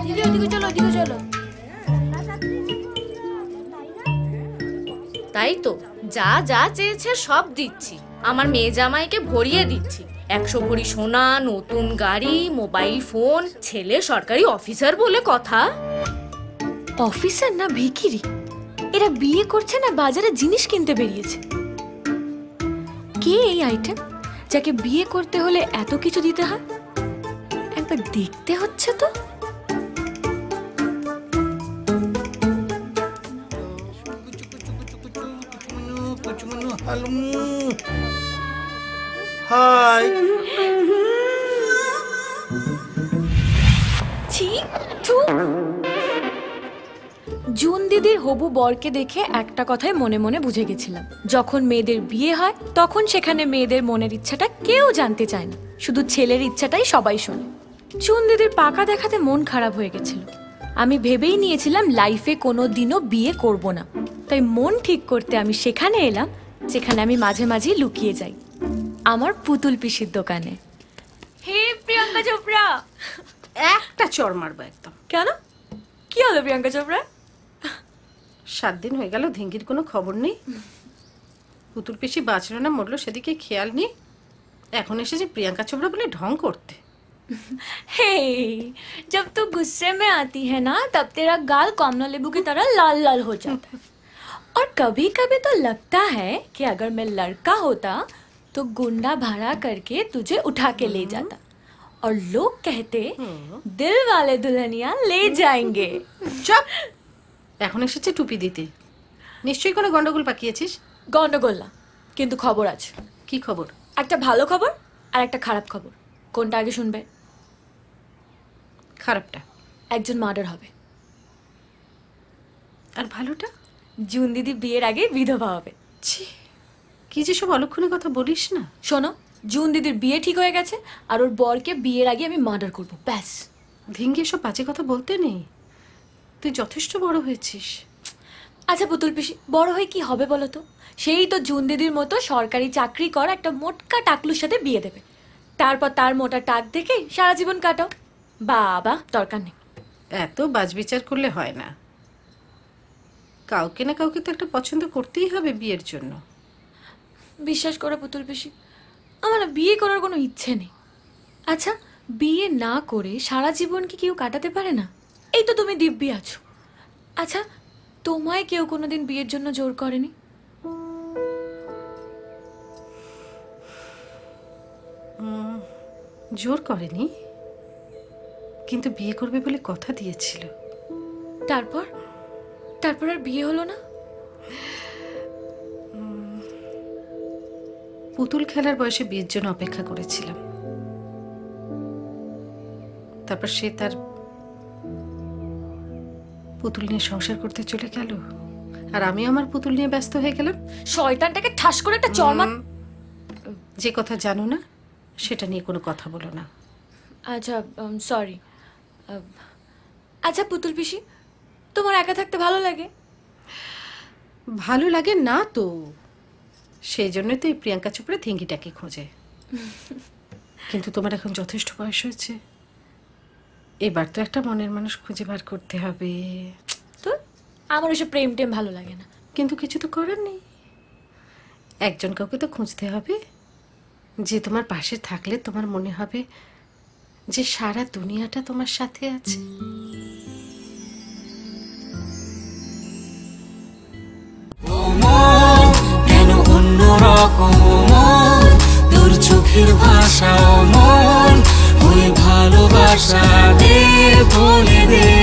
দিদি ওদিকে চলো, ওদিকে চলো। তাই তো, যা যা চেয়েছে সব দিচ্ছি। আমার মেয়ে জামাইকে ভরিয়ে দিচ্ছি। 100 ভরি সোনা, নতুন গাড়ি, মোবাইল ফোন, ছেলে সরকারি অফিসার বলে কথা। অফিসার না ভিখিরি? এরা বিয়ে করছে না বাজারে জিনিস কিনতে বেরিয়েছে? কে এই আইটেম যাকে বিয়ে করতে হলে এত কিছু দিতে হয়? একবার দেখতে হচ্ছে তো। হাই। ছি থু। জুন দিদির হবু বরকে দেখে একটা কথাই মনে মনে বুঝে গেছিলাম, যখন মেয়েদের বিয়ে হয় তখন সেখানে মেয়েদের মনের ইচ্ছাটা কেউ জানতে চায় না, শুধু ছেলের ইচ্ছাটাই সবাই শোনে। জুন দিদির পাকা দেখাতে মন খারাপ হয়ে গেছিল। আমি ভেবেই নিয়েছিলাম লাইফে কোনো দিনও বিয়ে করব না, তাই মন ঠিক করতে আমি সেখানে এলাম যেখানে আমি মাঝে মাঝে লুকিয়ে যাই, আমার পুতুল পিসির দোকানে। হে প্রিয়াঙ্কা চোপড়া। একটা চড় মারবো একদম। কেন, কি হলো প্রিয়াঙ্কা চোপড়া? 7 দিন হয়ে গেল ধিঙ্গির কোনো খবর নেই। পুতুল পিসি বাঁচলো না মরলো সেদিকে খেয়াল নেই, এখন এসেছে প্রিয়াঙ্কা চোপড়া বলে ঢং করতে। हे, जब तू गुस्से में आती है ना तब तेरा गाल कमला लेबू की तरह लाल लाल हो जाता है, और कभी कभी तो लगता है कि अगर मैं लड़का होता तो गुंडा भाड़ा करके तुझे उठा के ले जाता, और लोग कहते दिल वाले दुल्हनिया ले जाएंगे। চুপ। এখন এসেছে টুপি দিতে, নিশ্চয়ই কোনো গন্ডগোল পাকিয়েছিস। গন্ডগোল না, কিন্তু খবর আছে। কি খবর? একটা ভালো খবর আর একটা খারাপ খবর। কোনটা আগে শুনবে? খারাপটা? একজন মার্ডার হবে। আর ভালোটা? জুন দিদি বিয়ের আগে বিধবা হবে। ছি, কি যে সব অলক্ষণে কথা বলিস না। শোনো, জুন দিদির বিয়ে ঠিক হয়ে গেছে আর ওর বরকে বিয়ের আগে আমি মার্ডার করব, ব্যাস। ধিঙ্গি সব বাজে কথা বলতে নেই, তুই যথেষ্ট বড় হয়েছিস। আচ্ছা পুতুল পিসি, বড় হয়ে কি হবে বলো তো? সেই তো জুন দিদির মতো সরকারি চাকরি কর একটা মোটকা টাকলুর সাথে বিয়ে দেবে, তারপর তার মোটা টাক দেখে সারা জীবন কাটাও। বাবা, দরকার নেই। এত বাজবিচার করলে হয় না, কাউকে না কাউকে তো একটা পছন্দ করতেই হবে বিয়ের জন্য। বিশ্বাস করো পুতুল পিসি, আমার না বিয়ে করার কোনো ইচ্ছে নেই। আচ্ছা, বিয়ে না করে সারা জীবন কি কেউ কাটাতে পারে না? এই তো তুমি দিব্যি আছো। আচ্ছা, তোমায় কেউ কোনোদিন বিয়ের জন্য জোর করেনি? জোর করেনি, কিন্তু বিয়ে করবে বলে কথা দিয়েছিল। তারপর তারপর আর বিয়ে হলো না? পুতুল খেলার বয়সে বিয়ের জন্য অপেক্ষা করেছিলাম, তারপর সে তার পুতুল নিয়ে সংসার করতে চলে গেল, আর আমি আমার পুতুল নিয়ে ব্যস্ত হয়ে গেলাম। শয়তানটাকে ঠাস করে একটা চড়। যে কথা জানো না সেটা নিয়ে কোনো কথা বলো না। আচ্ছা, সরি। আচ্ছা পুতুল পিসি, তোমার একা থাকতে ভালো লাগে? ভালো লাগে না তো, সেই জন্যই তো এই প্রিয়াঙ্কা চোপড়া থিঙ্গিটাকে খোঁজে। কিন্তু তোমার এখন যথেষ্ট বয়স হয়েছে, এবার তো একটা মনের মানুষ খুঁজে বার করতে হবে। তো আমার ওসব প্রেম টেম ভালো লাগে না। কিন্তু কিছু তো করার নেই, একজন কাউকে তো খুঁজতে হবে যে তোমার পাশে থাকলে তোমার মনে হবে যে সারা দুনিয়াটা তোমার সাথে আছে। কেন অন্যরকম তোর চোখের ভাষা মন ওই ভালোবাসা দে বলে দে।